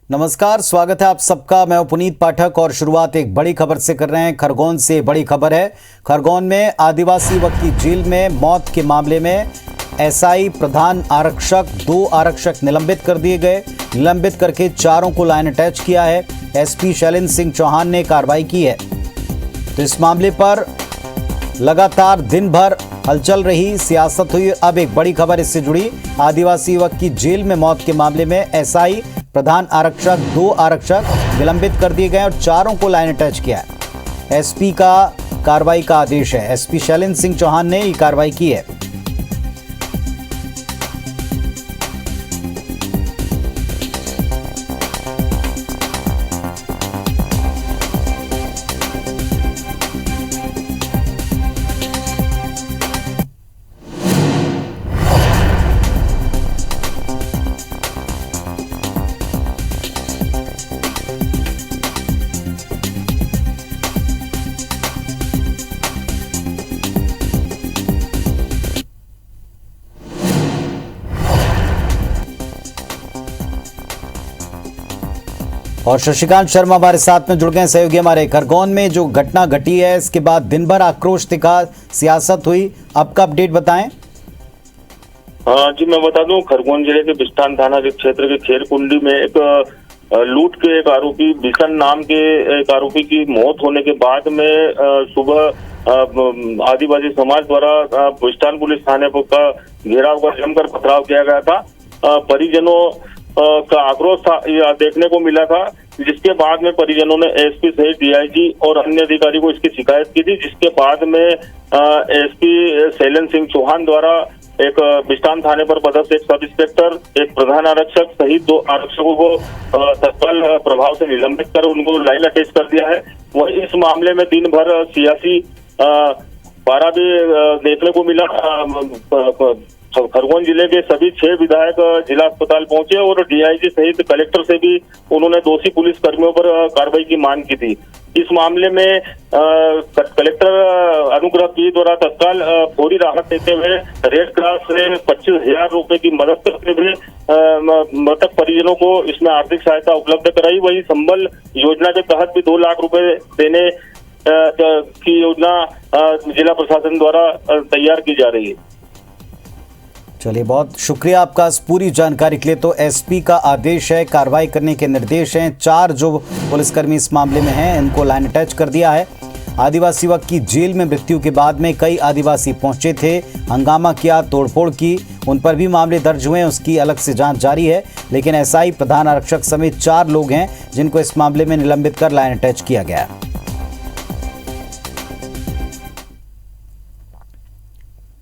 नमस्कार, स्वागत है आप सबका। मैं पुनीत पाठक और शुरुआत एक बड़ी खबर से कर रहे हैं। खरगोन से बड़ी खबर है। खरगोन में आदिवासी युवक की जेल में मौत के मामले में एसआई प्रधान आरक्षक 2 आरक्षक निलंबित कर दिए गए। निलंबित करके 4 को लाइन अटैच किया है। एसपी शैलेंद्र सिंह चौहान ने कार्रवाई की है। तो इस मामले पर लगातार दिन भर हलचल रही, सियासत हुई। अब एक बड़ी खबर इससे जुड़ी। आदिवासी युवक की जेल में मौत के मामले में एसआई प्रधान आरक्षक 2 आरक्षक निलंबित कर दिए गए और 4 को लाइन अटैच किया है। एसपी का कार्रवाई का आदेश है। एसपी शैलेंद्र सिंह चौहान ने ये कार्रवाई की है। और शशिकांत शर्मा हमारे साथ में जुड़ गए, सहयोगी हमारे। खरगोन में जो घटना घटी है, इसके बाद दिन भर आक्रोश दिखा, सियासत हुई। अब का अपडेट बताएं। जी मैं बता दूं, खरगोन जिले के बिस्टान थाना के क्षेत्र के खेरकुंडी में एक लूट के एक आरोपी बिशन नाम के एक आरोपी की मौत होने के बाद में सुबह आदिवासी समाज द्वारा बिस्टान पुलिस थाने का घेराव कर जमकर पथराव किया गया था। परिजनों का आक्रोश था, देखने को मिला था, जिसके बाद में परिजनों ने एसपी सहित डीआईजी और अन्य अधिकारी को इसकी शिकायत की थी। जिसके बाद में एसपी शैलेंद्र सिंह चौहान द्वारा एक बिस्टान थाने पर पदस्थ एक सब इंस्पेक्टर, एक प्रधान आरक्षक सहित 2 आरक्षकों को तत्काल प्रभाव से निलंबित कर उनको लाइन अटैच कर दिया है। वही इस मामले में दिन भर सियासी पारा भी देखने को मिला। खरगोन जिले के सभी 6 विधायक जिला अस्पताल पहुंचे और डीआईजी सहित कलेक्टर से भी उन्होंने दोषी पुलिस कर्मियों पर कार्रवाई की मांग की थी। इस मामले में कलेक्टर अनुग्रह पी द्वारा तत्काल फौरी राहत देते हुए रेड क्रॉस से 25,000 रुपए की मदद करते हुए मृतक परिजनों को इसमें आर्थिक सहायता उपलब्ध कराई। वही संबल योजना के तहत भी 2 लाख रुपए देने की योजना जिला प्रशासन द्वारा तैयार की जा रही है। चलिए, बहुत शुक्रिया आपका इस पूरी जानकारी के लिए। तो एसपी का आदेश है, कार्रवाई करने के निर्देश हैं। 4 जो पुलिसकर्मी इस मामले में हैं, इनको लाइन अटैच कर दिया है। आदिवासी युवक की जेल में मृत्यु के बाद में कई आदिवासी पहुंचे थे, हंगामा किया, तोड़फोड़ की। उन पर भी मामले दर्ज हुए हैं, उसकी अलग से जांच जारी है। लेकिन एसआई प्रधान आरक्षक समेत 4 लोग हैं जिनको इस मामले में निलंबित कर लाइन अटैच किया गया है।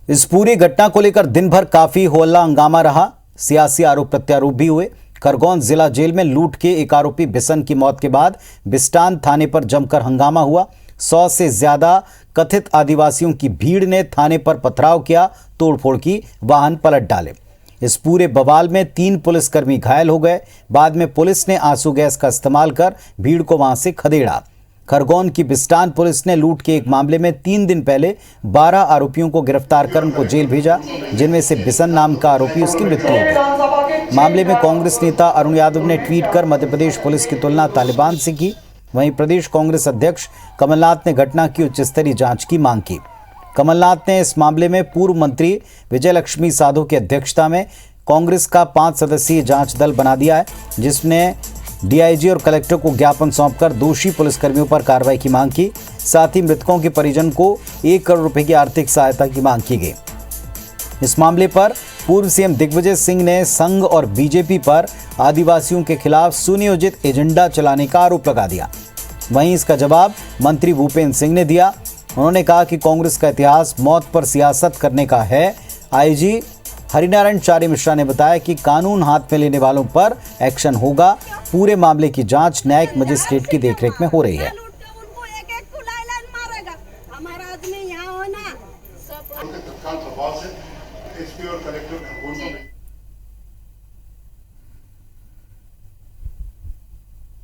इस पूरी घटना को लेकर दिन भर काफी होहल्ला हंगामा रहा। सियासी आरोप प्रत्यारोप भी हुए। खरगोन जिला जेल में लूट के एक आरोपी बिशन की मौत के बाद बिस्टान थाने पर जमकर हंगामा हुआ। 100 से ज्यादा कथित आदिवासियों की भीड़ ने थाने पर पथराव किया, तोड़फोड़ की, वाहन पलट डाले। इस पूरे बवाल में 3 पुलिसकर्मी घायल हो गए। बाद में पुलिस ने आंसू गैस का इस्तेमाल कर भीड़ को वहां से खदेड़ा। खरगोन की बिस्टान पुलिस ने लूट के एक मामले में 3 दिन पहले 12 आरोपियों को गिरफ्तार कर उनको जेल भेजा, जिनमें से बिशन नाम का आरोपी, उसकी मृत्यु हो गई। मामले में कांग्रेस नेता अरुण यादव ने ट्वीट कर मध्य प्रदेश पुलिस की तुलना तालिबान से की। वहीं प्रदेश कांग्रेस अध्यक्ष कमलनाथ ने घटना की उच्च स्तरीय जांच की मांग की। कमलनाथ ने इस मामले में पूर्व मंत्री विजय लक्ष्मी साधो की अध्यक्षता में कांग्रेस का 5 सदस्यीय जांच दल बना दिया है, जिसने डीआईजी और कलेक्टर को ज्ञापन सौंपकर दोषी पुलिसकर्मियों पर कार्रवाई की मांग की। साथ ही मृतकों के परिजन को 1 करोड़ रुपए की आर्थिक सहायता की मांग की गई। इस मामले पर पूर्व सीएम दिग्विजय सिंह ने संघ और बीजेपी पर आदिवासियों के खिलाफ सुनियोजित एजेंडा चलाने का आरोप लगा दिया। वहीं इसका जवाब मंत्री भूपेंद्र सिंह ने दिया। उन्होंने कहा कि कांग्रेस का इतिहास मौत पर सियासत करने का है। आईजी हरिनारायण चारी मिश्रा ने बताया कि कानून हाथ में लेने वालों पर एक्शन होगा। पूरे मामले की जांच न्यायिक मजिस्ट्रेट की देखरेख में हो रही है।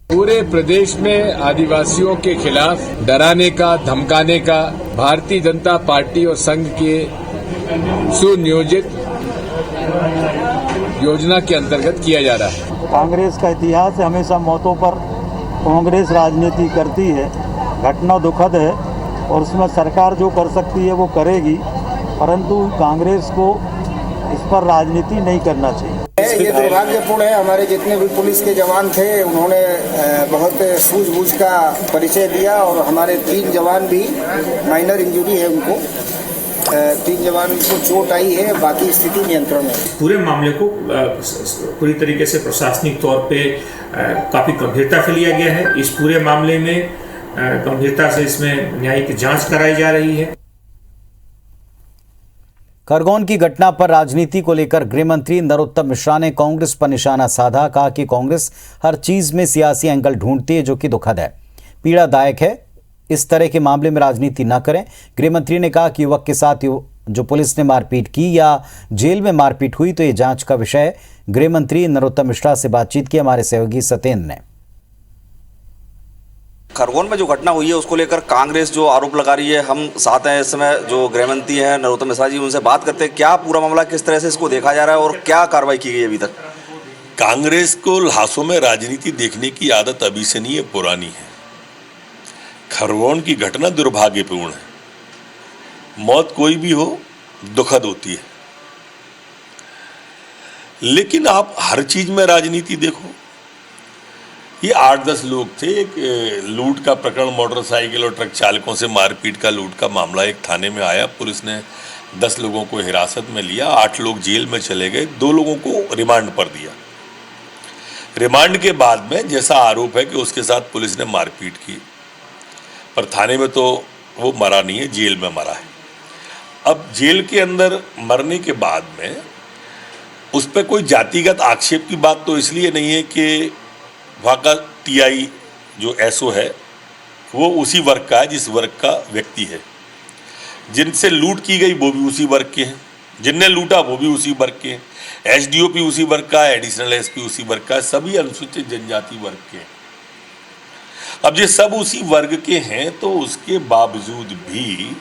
पूरे प्रदेश में आदिवासियों के खिलाफ डराने का, धमकाने का भारतीय जनता पार्टी और संघ के सुनियोजित योजना के अंतर्गत किया जा रहा है। कांग्रेस का इतिहास है, हमेशा मौतों पर कांग्रेस राजनीति करती है। घटना दुखद है और उसमें सरकार जो कर सकती है वो करेगी, परंतु कांग्रेस को इस पर राजनीति नहीं करना चाहिए। ये दुर्भाग्यपूर्ण है। हमारे जितने भी पुलिस के जवान थे उन्होंने बहुत सूझबूझ का परिचय दिया और हमारे 3 जवान भी माइनर इंजरी है उनको, 3 जवान को चोट आई है, बाकी स्थिति नियंत्रण में। पूरे मामले को पूरी तरीके से प्रशासनिक तौर पे काफ़ी गंभीरता से लिया गया है। इस पूरे मामले में गंभीरता से इसमें न्यायिक जांच कराई जा रही है। खरगोन की घटना पर राजनीति को लेकर गृह मंत्री नरोत्तम मिश्रा ने कांग्रेस पर निशाना साधा। कहा कि कांग्रेस हर चीज में सियासी एंगल ढूंढती है, जो कि दुखद है, पीड़ादायक है। इस तरह के मामले में राजनीति न करें। गृह मंत्री ने कहा कि युवक के साथ जो पुलिस ने मारपीट की या जेल में मारपीट हुई तो ये जांच का विषय है। गृह मंत्री नरोत्तम मिश्रा से बातचीत की हमारे सहयोगी सत्येंद्र ने। खरगोन में जो घटना हुई है उसको लेकर कांग्रेस जो आरोप लगा रही है, हम साथ हैं इस समय जो गृह मंत्री हैं नरोत्तम मिश्रा जी, उनसे बात करते हैं क्या पूरा मामला किस तरह से इसको देखा जा रहा है और क्या कार्रवाई की गई अभी तक। कांग्रेस को ल्हासों में राजनीति देखने की आदत अभी से नहीं है, पुरानी है। खरगोन की घटना दुर्भाग्यपूर्ण है। मौत कोई भी हो दुखद होती है, लेकिन आप हर चीज में राजनीति देखो। ये 8-10 लोग थे। एक लूट का प्रकरण, मोटरसाइकिल और ट्रक चालकों से मारपीट का लूट का मामला एक थाने में आया। पुलिस ने 10 लोगों को हिरासत में लिया, 8 लोग जेल में चले गए, 2 लोगों को रिमांड पर दिया। रिमांड के बाद में जैसा आरोप है कि उसके साथ पुलिस ने मारपीट की, पर थाने में तो वो मरा नहीं है, जेल में मरा है। अब जेल के अंदर मरने के बाद में उस पर कोई जातिगत आक्षेप की बात तो इसलिए नहीं है कि वहाँ का टीआई जो एसओ है वो उसी वर्ग का है जिस वर्ग का व्यक्ति है। जिनसे लूट की गई वो भी उसी वर्ग के हैं, जिनने लूटा वो भी उसी वर्ग के हैं, एसडीओपी उसी वर्ग का है, एडिशनल एसपी उसी वर्ग का है, सभी अनुसूचित जनजाति वर्ग के हैं। अब ये सब उसी वर्ग के हैं तो उसके बावजूद भी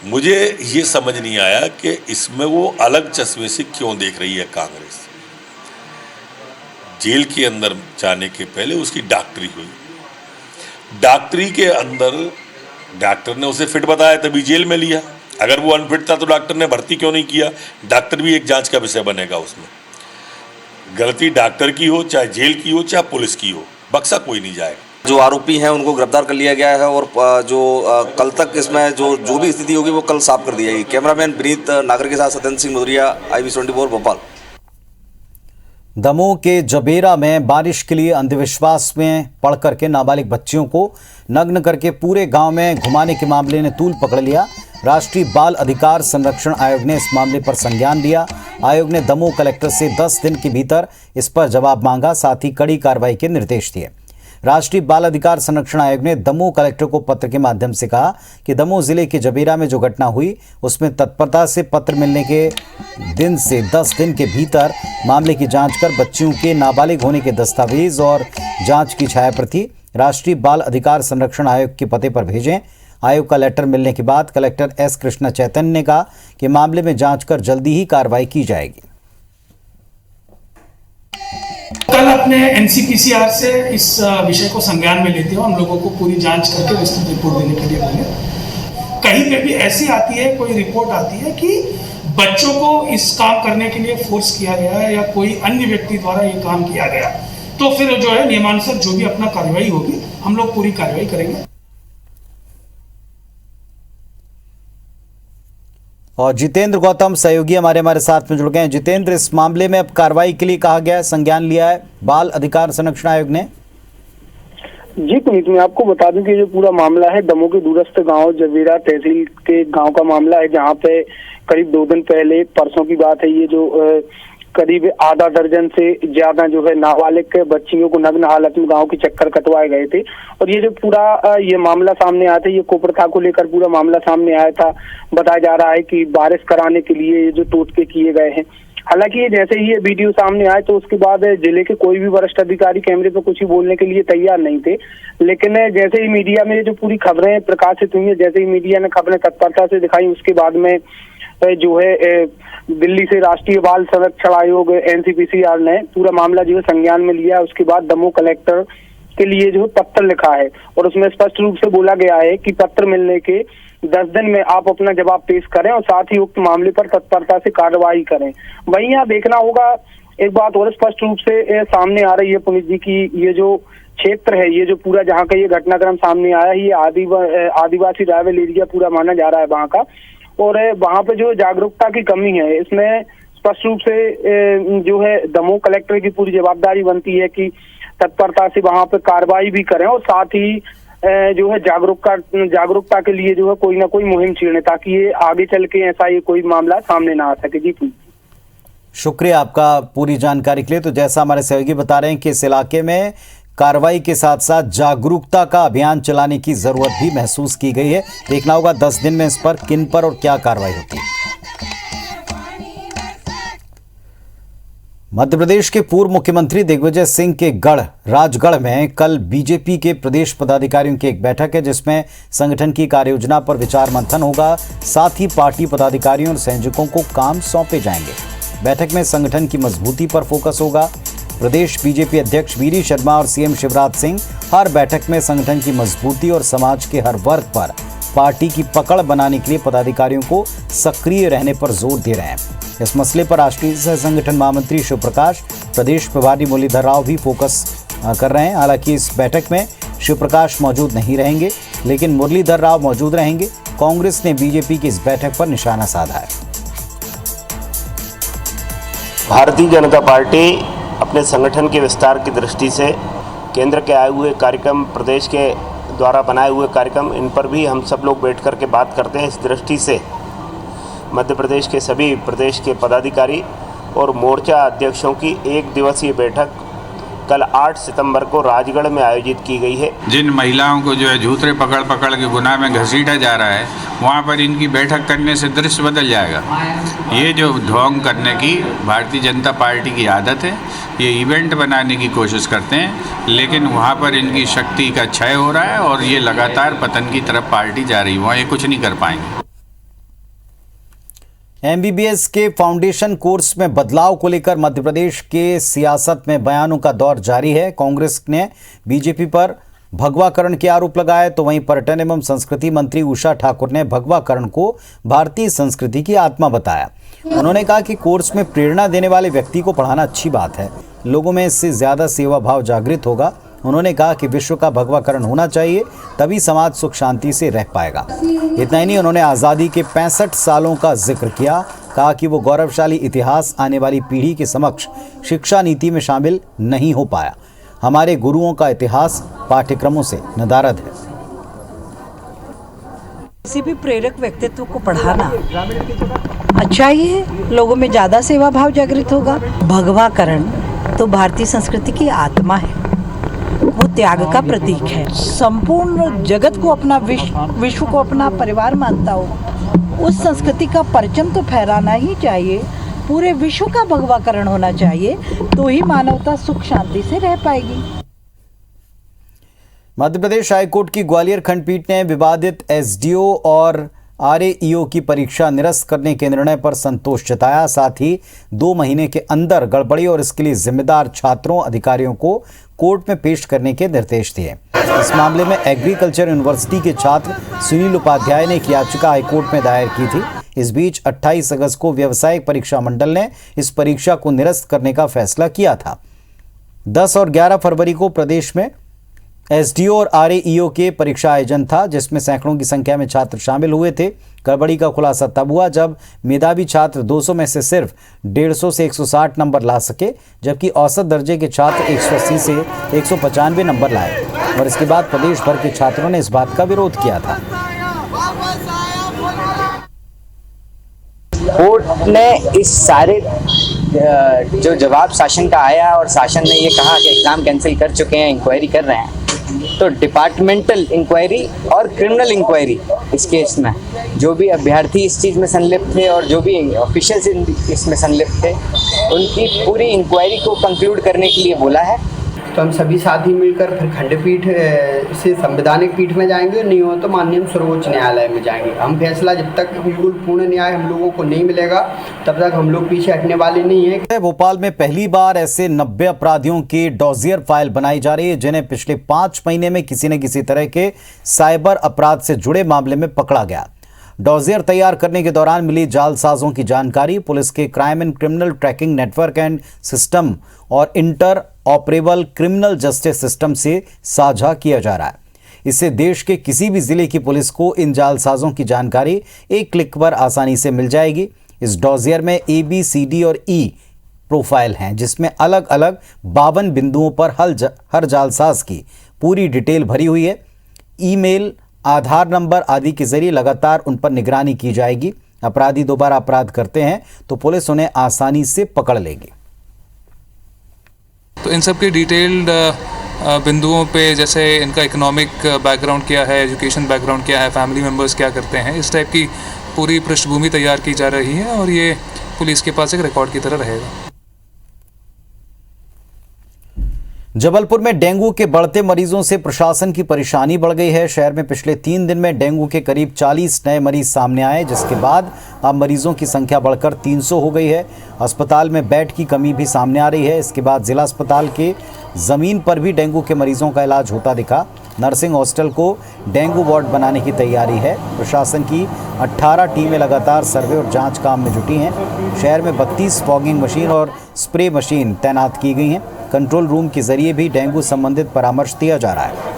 मुझे ये समझ नहीं आया कि इसमें वो अलग चश्मे से क्यों देख रही है कांग्रेस। जेल के अंदर जाने के पहले उसकी डॉक्टरी हुई, डॉक्टरी के अंदर डॉक्टर ने उसे फिट बताया तभी जेल में लिया। अगर वो अनफिट था तो डॉक्टर ने भर्ती क्यों नहीं किया? डॉक्टर भी एक जांच का विषय बनेगा। उसमें गलती डॉक्टर की हो, चाहे जेल की हो, चाहे पुलिस की हो, बक्सा कोई नहीं जाएगा। जो आरोपी हैं उनको गिरफ्तार कर लिया गया है और जो कल तक इसमें जो भी स्थिति होगी वो कल साफ कर दी जाएगी। कैमरामैन विनीत नागर के साथ सत्येंद्र सिंह मधुरिया, IB24 भोपाल। दमोह के जबेरा में बारिश के लिए अंधविश्वास में पड़ करके नाबालिग बच्चियों को नग्न करके पूरे गांव में घुमाने के मामले ने तूल पकड़ लिया। राष्ट्रीय बाल अधिकार संरक्षण आयोग ने इस मामले पर संज्ञान लिया। आयोग ने दमोह कलेक्टर से 10 दिन के भीतर इस पर जवाब मांगा, साथ ही कड़ी कार्रवाई के निर्देश दिए। राष्ट्रीय बाल अधिकार संरक्षण आयोग ने दमोह कलेक्टर को पत्र के माध्यम से कहा कि दमोह जिले के जबेरा में जो घटना हुई उसमें तत्परता से पत्र मिलने के दिन से 10 दिन के भीतर मामले की जांच कर बच्चियों के नाबालिग होने के दस्तावेज और जांच की छायाप्रति राष्ट्रीय बाल अधिकार संरक्षण आयोग के पते पर भेजें। आयोग का लेटर मिलने के बाद कलेक्टर S कृष्णा चैतन्य ने कहा कि मामले में जांच कर जल्दी ही कार्रवाई की जाएगी। कल अपने NCPCR से इस विषय को संज्ञान में लेते हुए हम लोगों को पूरी जांच करके विस्तृत रिपोर्ट देने के लिए बोले। कहीं पे भी ऐसी आती है, कोई रिपोर्ट आती है कि बच्चों को इस काम करने के लिए फोर्स किया गया है या कोई अन्य व्यक्ति द्वारा ये काम किया गया, तो फिर जो है नियमानुसार जो भी अपना कार्रवाई होगी हम लोग पूरी कार्रवाई करेंगे। और जितेंद्र गौतम सहयोगी हमारे साथ में जुड़ गए हैं। जितेंद्र, इस मामले में अब कार्रवाई के लिए कहा गया है, संज्ञान लिया है बाल अधिकार संरक्षण आयोग ने। जी पुनीत, मैं आपको बता दूं कि जो पूरा मामला है दमोह के दूरस्थ गांव जबेरा तहसील के गांव का मामला है, जहां पे करीब 2 दिन पहले, परसों की बात है, ये जो करीब आधा दर्जन से ज्यादा जो है नाबालिग बच्चियों को नग्न हालत में गांव के चक्कर कटवाए गए थे। और ये जो पूरा ये मामला सामने आया था, ये कुप्रथा को लेकर पूरा मामला सामने आया था। बताया जा रहा है कि बारिश कराने के लिए ये जो टोटके किए गए हैं। हालांकि ये जैसे ही ये वीडियो सामने आए तो उसके बाद जिले के कोई भी वरिष्ठ अधिकारी कैमरे पर कुछ ही बोलने के लिए तैयार नहीं थे। लेकिन जैसे ही मीडिया में जो पूरी खबरें प्रकाशित हुई है, जैसे ही मीडिया ने खबरें तत्परता से दिखाई, उसके बाद में जो है दिल्ली से राष्ट्रीय बाल संरक्षण आयोग NCPCR ने पूरा मामला जो है संज्ञान में लिया। उसके बाद दमोह कलेक्टर के लिए जो पत्र लिखा है और उसमें स्पष्ट रूप से बोला गया है कि पत्र मिलने के 10 दिन में आप अपना जवाब पेश करें और साथ ही उक्त मामले पर तत्परता से कार्रवाई करें। वहीं यहाँ देखना होगा एक बात और स्पष्ट रूप से सामने आ रही है पुनीत जी की ये जो क्षेत्र है, ये जो पूरा जहाँ का ये घटनाक्रम सामने आया है, ये आदिवासी ट्राइबल एरिया पूरा माना जा रहा है वहाँ का, और वहाँ पे जो जागरूकता की कमी है इसमें स्पष्ट रूप से जो है दमोह कलेक्टर की पूरी जवाबदारी बनती है कि तत्परता से वहाँ पे कार्रवाई भी करें और साथ ही जो है जागरूकता के लिए जो है कोई ना कोई मुहिम छेड़े ताकि ये आगे चल के ऐसा ये कोई मामला सामने ना आ सके। जी शुक्रिया आपका पूरी जानकारी के लिए। तो जैसा हमारे सहयोगी बता रहे हैं कि इस इलाके में कार्रवाई के साथ साथ जागरूकता का अभियान चलाने की जरूरत भी महसूस की गई है। देखना होगा 10 दिन में इस पर किन पर और क्या कार्रवाई होती है। मध्य प्रदेश के पूर्व मुख्यमंत्री दिग्विजय सिंह के गढ़ राजगढ़ में कल बीजेपी के प्रदेश पदाधिकारियों की एक बैठक है जिसमें संगठन की कार्ययोजना पर विचार मंथन होगा। साथ ही पार्टी पदाधिकारियों और संयोजकों को काम सौंपे जाएंगे। बैठक में संगठन की मजबूती पर फोकस होगा। प्रदेश बीजेपी अध्यक्ष वीरी शर्मा और सीएम शिवराज सिंह हर बैठक में संगठन की मजबूती और समाज के हर वर्ग पर पार्टी की पकड़ बनाने के लिए पदाधिकारियों को सक्रिय रहने पर जोर दे रहे हैं। इस मसले पर राष्ट्रीय सह संगठन महामंत्री शिव प्रकाश, प्रदेश प्रभारी मुरलीधर राव भी फोकस कर रहे हैं। हालांकि इस बैठक में शिव प्रकाश मौजूद नहीं रहेंगे, लेकिन मुरलीधर राव मौजूद रहेंगे। कांग्रेस ने बीजेपी की इस बैठक पर निशाना साधा है। भारतीय जनता पार्टी अपने संगठन के विस्तार की दृष्टि से केंद्र के आए हुए कार्यक्रम, प्रदेश के द्वारा बनाए हुए कार्यक्रम, इन पर भी हम सब लोग बैठ कर के बात करते हैं। इस दृष्टि से मध्य प्रदेश के सभी प्रदेश के पदाधिकारी और मोर्चा अध्यक्षों की 1 दिवसीय बैठक कल 8 सितंबर को राजगढ़ में आयोजित की गई है। जिन महिलाओं को जो है झूठे पकड़ पकड़ के गुनाह में घसीटा जा रहा है, वहाँ पर इनकी बैठक करने से दृश्य बदल जाएगा। ये जो ढोंग करने की भारतीय जनता पार्टी की आदत है, ये इवेंट बनाने की कोशिश करते हैं, लेकिन वहाँ पर इनकी शक्ति का क्षय हो रहा है और ये लगातार पतन की तरफ पार्टी जा रही है। वहाँ ये कुछ नहीं कर पाएंगे। MBBS के फाउंडेशन कोर्स में बदलाव को लेकर मध्य प्रदेश के सियासत में बयानों का दौर जारी है। कांग्रेस ने बीजेपी पर भगवाकरण के आरोप लगाए, तो वहीं पर्यटन एवं संस्कृति मंत्री उषा ठाकुर ने भगवाकरण को भारतीय संस्कृति की आत्मा बताया। उन्होंने कहा कि कोर्स में प्रेरणा देने वाले व्यक्ति को पढ़ाना अच्छी बात है, लोगों में इससे ज्यादा सेवा भाव जागृत होगा। उन्होंने कहा कि विश्व का भगवाकरण होना चाहिए, तभी समाज सुख शांति से रह पाएगा। इतना ही नहीं, उन्होंने आज़ादी के 65 सालों का जिक्र किया। कहा कि वो गौरवशाली इतिहास आने वाली पीढ़ी के समक्ष शिक्षा नीति में शामिल नहीं हो पाया। हमारे गुरुओं का इतिहास पाठ्यक्रमों से नदारद है। किसी भी प्रेरक व्यक्तित्व को पढ़ाना अच्छा ही है, लोगों में ज़्यादा सेवा भाव जागृत होगा। भगवाकरण तो भारतीय संस्कृति की आत्मा है, वो त्याग का प्रतीक है। संपूर्ण जगत को अपना विश्व को अपना परिवार मानता हो, उस संस्कृति का परचम तो फहराना ही चाहिए। पूरे विश्व का भगवाकरण होना चाहिए, तो ही मानवता सुख शांति से रह पाएगी। मध्य प्रदेश हाईकोर्ट की ग्वालियर खंडपीठ ने विवादित SDO और RAEO की परीक्षा निरस्त करने के निर्णय पर संतोष जताया। साथ ही 2 महीने के अंदर गड़बड़ी और इसके लिए जिम्मेदार छात्रों अधिकारियों को कोर्ट में पेश करने के निर्देश दिए। इस मामले में एग्रीकल्चर यूनिवर्सिटी के छात्र सुनील उपाध्याय ने एक याचिका हाईकोर्ट में दायर की थी। इस बीच 28 अगस्त को व्यावसायिक परीक्षा मंडल ने इस परीक्षा को निरस्त करने का फैसला किया था। 10 और 11 फरवरी को प्रदेश में SDO और RAEO के परीक्षा आयोजन था, जिसमें सैकड़ों की संख्या में छात्र शामिल हुए थे। गड़बड़ी का खुलासा तब हुआ जब मेधावी छात्र 200 में से सिर्फ 150 से 160 नंबर ला सके, जबकि औसत दर्जे के छात्र 180 से 195 नंबर लाए। और इसके बाद प्रदेश भर के छात्रों ने इस बात का विरोध किया था। कोर्ट ने इस सारे जो जवाब शासन का आया और शासन ने ये कहा कि एग्जाम कैंसिल कर चुके हैं, इंक्वायरी कर रहे हैं, तो डिपार्टमेंटल इंक्वायरी और क्रिमिनल इंक्वायरी इस केस में जो भी अभ्यर्थी इस चीज़ में संलिप्त थे और जो भी ऑफिशियल्स इसमें संलिप्त थे, उनकी पूरी इंक्वायरी को कंक्लूड करने के लिए बोला है। तो हम सभी साथी मिलकर फिर खंडपीठ से संवैधानिक पीठ में जाएंगे, नहीं हो तो माननीय सर्वोच्च न्यायालय में जाएंगे। हम फैसला जब तक बिल्कुल पूर्ण न्याय हम लोगों को नहीं मिलेगा तब तक हम लोग पीछे हटने वाले नहीं है। भोपाल में पहली बार ऐसे 90 अपराधियों की डॉजियर फाइल बनाई जा रही है जिन्हें पिछले 5 महीने में किसी न किसी तरह के साइबर अपराध से जुड़े मामले में पकड़ा गया। डॉजियर तैयार करने के दौरान मिली जालसाजों की जानकारी पुलिस के crime and criminal tracking network and system और interoperable criminal justice system से साझा किया जा रहा है। इससे देश के किसी भी जिले की पुलिस को इन जालसाजों की जानकारी एक क्लिक पर आसानी से मिल जाएगी। इस डॉजियर में A, B, C, D और E प्रोफाइल हैं जिसमें अलग अलग 52 बिंदुओं पर हर जालसाज की पूरी डिटेल भरी हुई है। ईमेल, आधार नंबर आदि के जरिए लगातार उन पर निगरानी की जाएगी। अपराधी दोबारा अपराध करते हैं तो पुलिस उन्हें आसानी से पकड़ लेगी। तो इन सब की डिटेल्ड बिंदुओं पे, जैसे इनका इकोनॉमिक बैकग्राउंड क्या है, एजुकेशन बैकग्राउंड क्या है, फैमिली मेम्बर्स क्या करते हैं, इस टाइप की पूरी पृष्ठभूमि तैयार की जा रही है और ये पुलिस के पास एक रिकॉर्ड की तरह रहेगा। जबलपुर में डेंगू के बढ़ते मरीजों से प्रशासन की परेशानी बढ़ गई है। शहर में पिछले 3 दिन में डेंगू के करीब 40 नए मरीज सामने आए, जिसके बाद अब मरीजों की संख्या बढ़कर 300 हो गई है। अस्पताल में बेड की कमी भी सामने आ रही है। इसके बाद जिला अस्पताल के जमीन पर भी डेंगू के मरीजों का इलाज होता दिखा। नर्सिंग हॉस्टल को डेंगू वार्ड बनाने की तैयारी है। प्रशासन की 18 टीमें लगातार सर्वे और जांच काम में जुटी हैं। शहर में 32 फॉगिंग मशीन और स्प्रे मशीन तैनात की गई हैं। कंट्रोल रूम के जरिए भी डेंगू संबंधित परामर्श दिया जा रहा है।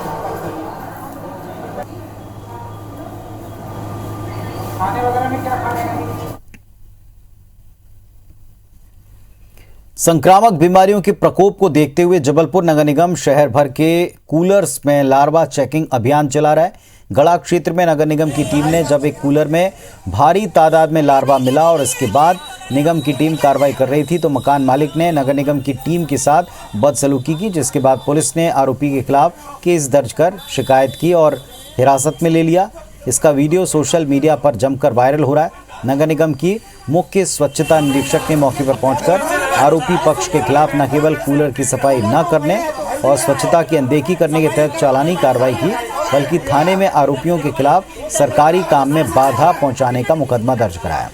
संक्रामक बीमारियों के प्रकोप को देखते हुए जबलपुर नगर निगम शहर भर के कूलर्स में लार्वा चेकिंग अभियान चला रहा है। गड़ा क्षेत्र में नगर निगम की टीम ने जब एक कूलर में भारी तादाद में लार्वा मिला और इसके बाद निगम की टीम कार्रवाई कर रही थी तो मकान मालिक ने नगर निगम की टीम के साथ बदसलूकी की, जिसके बाद पुलिस ने आरोपी के खिलाफ केस दर्ज कर शिकायत की और हिरासत में ले लिया। इसका वीडियो सोशल मीडिया पर जमकर वायरल हो रहा है। नगर निगम की मुख्य स्वच्छता निरीक्षक ने मौके पर पहुंचकर आरोपी पक्ष के खिलाफ न केवल कूलर की सफाई न करने और स्वच्छता की अनदेखी करने के तहत चालानी कार्रवाई की, बल्कि थाने में आरोपियों के खिलाफ सरकारी काम में बाधा पहुंचाने का मुकदमा दर्ज कराया।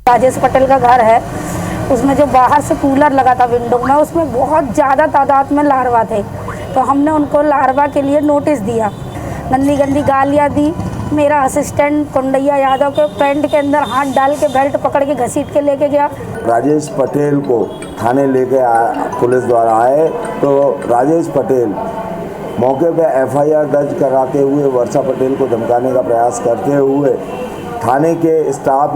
राजेश पटेल का घर है, उसमें जो बाहर से कूलर लगा था विंडो में, उसमें बहुत ज़्यादा तादाद में लार्वा थे। तो हमने उनको लार्वा के लिए नोटिस दिया, गंदी गंदी गालियाँ दी। मेरा असिस्टेंट कुंडैया यादव के पैंट के अंदर हाथ डाल के बेल्ट पकड़ के घसीट के लेके गया। राजेश पटेल को थाने लेके पुलिस द्वारा आए तो राजेश पटेल मौके पे FIR दर्ज कराते हुए वर्षा पटेल को धमकाने का प्रयास करते हुए थाने के स्टाफ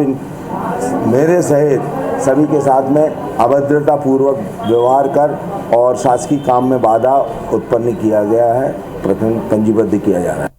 मेरे सहित सभी के साथ में अभद्रता पूर्वक व्यवहार कर और शासकीय काम में बाधा उत्पन्न किया गया है, प्रकरण पंजीबद्ध किया जा रहा है।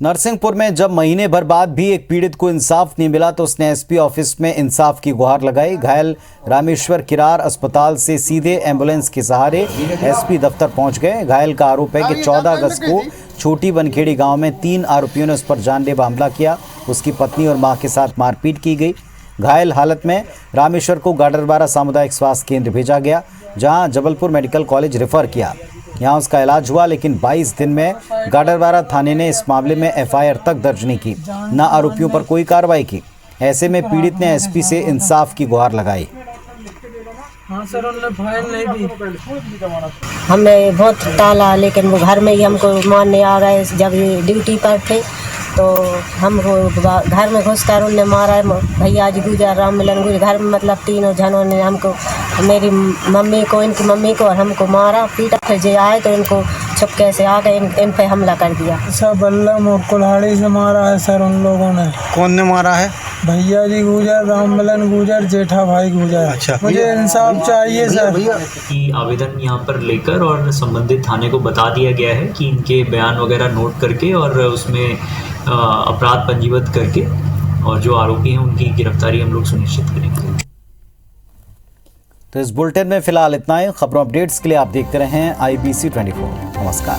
नरसिंहपुर में जब महीने भर बाद भी एक पीड़ित को इंसाफ नहीं मिला तो उसने SP ऑफिस में इंसाफ की गुहार लगाई। घायल रामेश्वर किरार अस्पताल से सीधे एम्बुलेंस के सहारे SP दफ्तर पहुंच गए। घायल का आरोप है कि 14 अगस्त को छोटी बनखेड़ी गांव में 3 आरोपियों ने उस पर जानलेवा हमला किया। उसकी पत्नी और मां के साथ मारपीट की गई। घायल हालत में रामेश्वर को गाडरवारा सामुदायिक स्वास्थ्य केंद्र भेजा गया, जहां जबलपुर मेडिकल कॉलेज रेफर किया। यहां उसका इलाज हुआ, लेकिन 22 दिन में गाडरवारा थाने ने इस मामले में FIR तक दर्ज नहीं की, न आरोपियों पर कोई कार्रवाई की। ऐसे में पीड़ित ने SP से इंसाफ की गुहार लगाई। हाँ सर, उन्होंने फाइल नहीं दी। हमें बहुत टाला, लेकिन वो घर में ही हमको मारने आ रहे। जब ये ड्यूटी पर थे तो हमको घर में घुसकर उनने मारा है। भैया जी गुजर, राम मिलन गुजर, घर में मतलब तीनों जनों ने हमको, मेरी मम्मी को, इनकी मम्मी को और हमको मारा पीटा। फिर जो आए तो इनको छुपके से आ गए, इन पे हमला कर दिया। सर बल्लम और कुल्हाड़ी से मारा है सर उन लोगों ने। कौन ने मारा है? भैया जी गुजर, राम मिलन गुजर, जेठा भाई गुजर। अच्छा, मुझे इंसाफ चाहिए सर। कि आवेदन यहाँ पर लेकर और संबंधित थाने को बता दिया गया है कि इनके बयान वगैरह नोट करके और उसमें अपराध पंजीबद्ध करके और जो आरोपी हैं उनकी गिरफ्तारी हम लोग सुनिश्चित करेंगे। तो इस बुलेटिन में फिलहाल इतना ही। खबरों अपडेट्स के लिए आप देखते रहें IBC 24। नमस्कार।